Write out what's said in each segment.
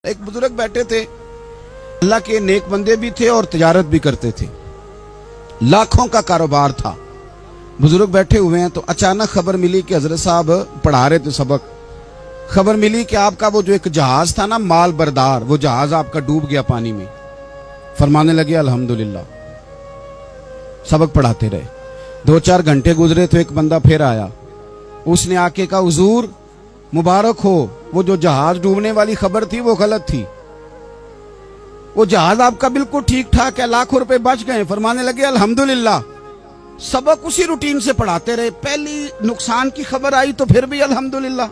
ایک بزرگ بیٹھے تھے، اللہ کے نیک بندے بھی تھے اور تجارت بھی کرتے تھے، لاکھوں کا کاروبار تھا۔ بزرگ بیٹھے ہوئے ہیں تو اچانک خبر ملی کہ حضرت صاحب پڑھا رہے تھے سبق، خبر ملی کہ آپ کا وہ جو ایک جہاز تھا نا مال بردار، وہ جہاز آپ کا ڈوب گیا پانی میں۔ فرمانے لگے الحمدللہ، سبق پڑھاتے رہے۔ 2-4 گھنٹے گزرے تو ایک بندہ پھر آیا، اس نے آ کے کہا حضور مبارک ہو، وہ جو جہاز ڈوبنے والی خبر تھی وہ غلط تھی، وہ جہاز آپ کا بالکل ٹھیک ٹھاک ہے، لاکھوں روپے بچ گئے۔ فرمانے لگے الحمدللہ۔ سبق اسی روٹین سے پڑھاتے رہے، پہلی نقصان کی خبر آئی تو پھر بھی الحمدللہ،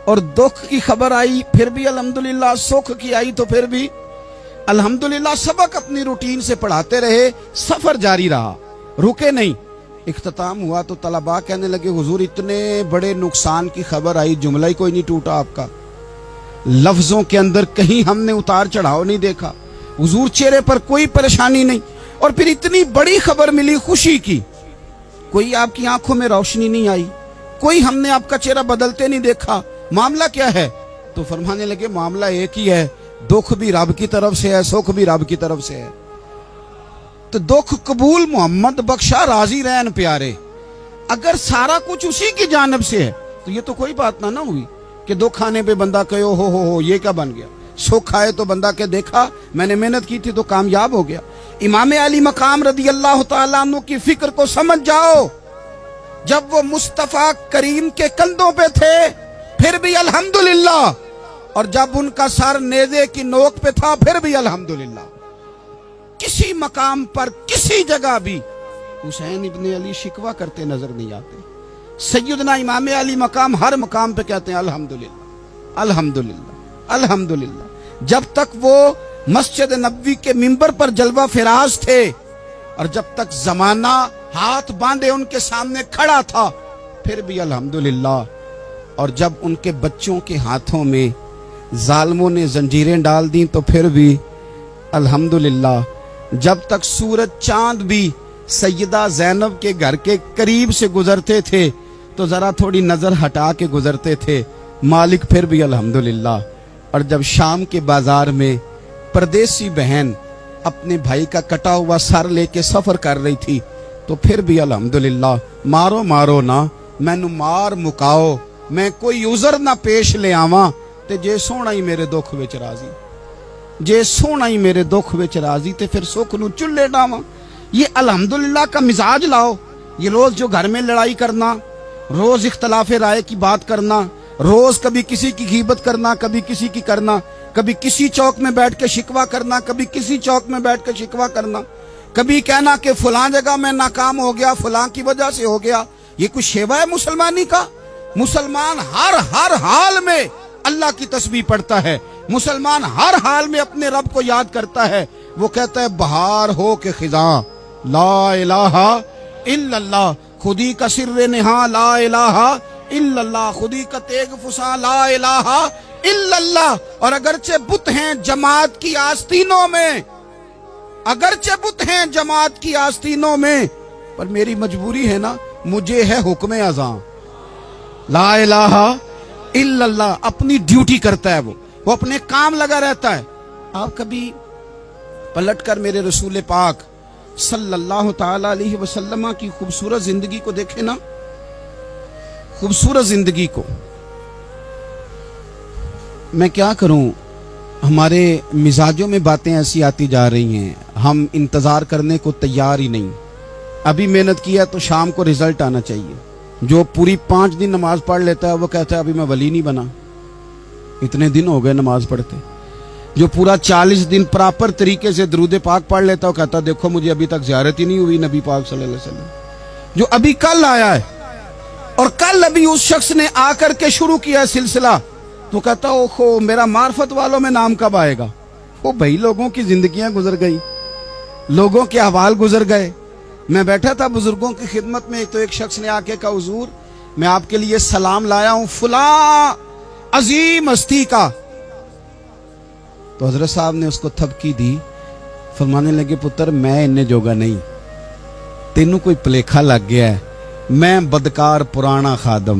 اور دکھ کی خبر آئی پھر بھی الحمدللہ، سکھ کی آئی تو پھر بھی الحمدللہ۔ سبق اپنی روٹین سے پڑھاتے رہے، سفر جاری رہا، رکے نہیں۔ اختتام ہوا تو طلباء کہنے لگے حضور اتنے بڑے نقصان کی خبر آئی، جملہ ہی کوئی نہیں ٹوٹا آپ کا، لفظوں کے اندر کہیں ہم نے اتار چڑھاؤ نہیں دیکھا، حضور چہرے پر کوئی پریشانی نہیں، اور پھر اتنی بڑی خبر ملی خوشی کی، کوئی آپ کی آنکھوں میں روشنی نہیں آئی، کوئی ہم نے آپ کا چہرہ بدلتے نہیں دیکھا، معاملہ کیا ہے؟ تو فرمانے لگے معاملہ ایک ہی ہے، دکھ بھی رب کی طرف سے ہے، سکھ بھی رب کی طرف سے ہے۔ تو دکھ قبول محمد بخشا راضی رہن پیارے، اگر سارا کچھ اسی کی جانب سے ہے تو یہ تو کوئی بات نہ ہوئی کہ دکھ آنے پہ بندہ کہے ہو یہ کیا بن گیا، سکھ آئے تو بندہ کہ دیکھا میں نے محنت کی تھی تو کامیاب ہو گیا۔ امام علی مقام رضی اللہ تعالیٰ عنہ کی فکر کو سمجھ جاؤ، جب وہ مصطفیٰ کریم کے کندھوں پہ تھے پھر بھی الحمدللہ، اور جب ان کا سر نیزے کی نوک پہ تھا پھر بھی الحمدللہ۔ کسی مقام پر کسی جگہ بھی حسین ابن علی شکوہ کرتے نظر نہیں آتے۔ سیدنا امام علی مقام ہر مقام پہ کہتے ہیں الحمدللہ الحمدللہ الحمدللہ۔ جب تک وہ مسجد نبوی کے منبر پر جلوہ فراز تھے، اور جب تک زمانہ ہاتھ باندھے ان کے سامنے کھڑا تھا پھر بھی الحمدللہ، اور جب ان کے بچوں کے ہاتھوں میں ظالموں نے زنجیریں ڈال دیں تو پھر بھی الحمدللہ، جب تک سورج چاند بھی سیدہ زینب کے گھر کے قریب سے گزرتے تھے تو ذرا تھوڑی نظر ہٹا کے گزرتے تھے، مالک پھر بھی الحمدللہ۔ اور جب شام کے بازار میں پردیسی بہن اپنے بھائی کا کٹا ہوا سر لے کے سفر کر رہی تھی تو پھر بھی الحمدللہ۔ مارو نہ مینو مار مکاؤ، میں کوئی عذر نہ پیش لے آواں تے جے سونا ہی میرے دکھ وچ راضی، جے سونا ہی میرے دکھ وچ راضی تے پھر سکھ نو چلے ڈاواں۔ یہ الحمدللہ کا مزاج لاؤ۔ یہ روز جو گھر میں لڑائی کرنا، روز اختلاف رائے کی بات کرنا، روز کبھی کسی کی غیبت کرنا، کبھی کسی کی کرنا، کبھی کسی چوک میں بیٹھ کے شکوہ کرنا، کبھی کسی چوک میں بیٹھ کے شکوہ کرنا، کبھی کہنا کہ فلاں جگہ میں ناکام ہو گیا، فلاں کی وجہ سے ہو گیا، یہ کوئی شیوا ہے مسلمانی کا؟ مسلمان ہر حال میں اللہ کی تسبیح پڑھتا ہے، مسلمان ہر حال میں اپنے رب کو یاد کرتا ہے۔ وہ کہتا ہے بہار ہو کے خزاں لا الہ الا اللہ، خودی کا سر نہاں لا الہ الا اللہ، خودی کا تیغ فساں لا الہ الا اللہ۔ اور اگرچہ بت ہیں جماعت کی آستینوں میں، اگرچہ بت ہیں جماعت کی آستینوں میں، پر میری مجبوری ہے نا، مجھے ہے حکم اذاں لا الہ الا اللہ۔ اپنی ڈیوٹی کرتا ہے، وہ اپنے کام لگا رہتا ہے۔ آپ کبھی پلٹ کر میرے رسول پاک صلی اللہ تعالی علیہ وسلم کی خوبصورت زندگی کو دیکھیں نا، خوبصورت زندگی کو۔ میں کیا کروں، ہمارے مزاجوں میں باتیں ایسی آتی جا رہی ہیں، ہم انتظار کرنے کو تیار ہی نہیں۔ ابھی محنت کیا تو شام کو رزلٹ آنا چاہیے۔ جو پوری 5 دن نماز پڑھ لیتا ہے وہ کہتا ہے ابھی میں ولی نہیں بنا، اتنے دن ہو گئے نماز پڑھتے۔ جو پورا 40 دن پراپر طریقے سے درود پاک پڑھ لیتا ہے وہ کہتا ہے دیکھو مجھے ابھی تک زیارت ہی نہیں ہوئی نبی پاک صلی اللہ علیہ وسلم۔ جو ابھی کل آیا ہے اور کل ابھی اس شخص نے آ کر کے شروع کیا سلسلہ تو کہتا اوہو میرا معرفت والوں میں نام کب آئے گا؟ وہ بھائی لوگوں کی زندگیاں گزر گئی، لوگوں کے احوال گزر گئے۔ میں بیٹھا تھا بزرگوں کی خدمت میں، تو ایک شخص نے آ کے کہا حضور میں آپ کے لیے سلام لایا ہوں فلاں عظیم ہستی کا۔ تو حضرت صاحب نے اس کو تھپکی دی، فرمانے لگے پتر میں اننے جوگا نہیں، تینوں کوئی پلیکھا لگ گیا ہے، میں بدکار پرانا خادم،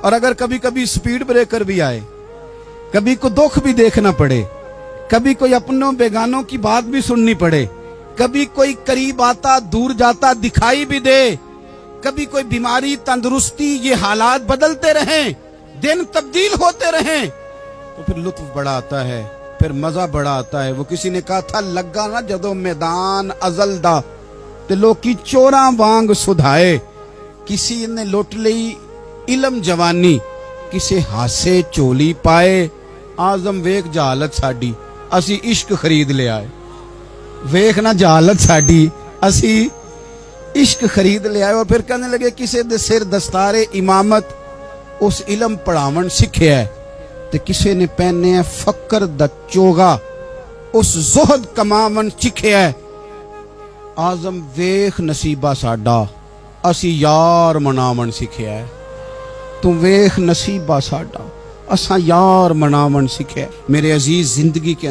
اور اگر کبھی کبھی سپیڈ بریکر بھی آئے, کبھی کو دکھ بھی دیکھنا پڑے, کبھی کوئی اپنوں بیگانوں کی بات بھی سننی پڑے, کبھی کوئی قریب آتا دور جاتا دکھائی بھی دے, کبھی کوئی بیماری تندرستی, یہ حالات بدلتے رہیں, دن تبدیل ہوتے رہیں, تو پھر لطف بڑا آتا ہے, پھر مزہ بڑا آتا ہے. وہ کسی نے کہا تھا لگا نا جدو میدان ازل دا تے لوکی چوراں وانگ سدھائے, کسی نے لوٹ لئی علم جوانی, کسے ہاسے چولی پائے. آزم ویک جہالت ساڈی اسی عشق خرید لے آئے. ویخ نہ جہالت ساڈی اسی عشق خرید لے آئے. اور پھر کہنے لگے کسے دے سر دستار امامت اس علم پڑھاون سکھیا ہے, تے کسے نے پہنے ہے فقر دا چوگا اس زہد کماون سکھیا ہے. آزم ویخ نصیبہ ساڈا اسی یار مناون سکھیا ہے. تو ویخ نصیبہ ساڈا اساں یار مناون سکھیا ہے. میرے عزیز, زندگی کے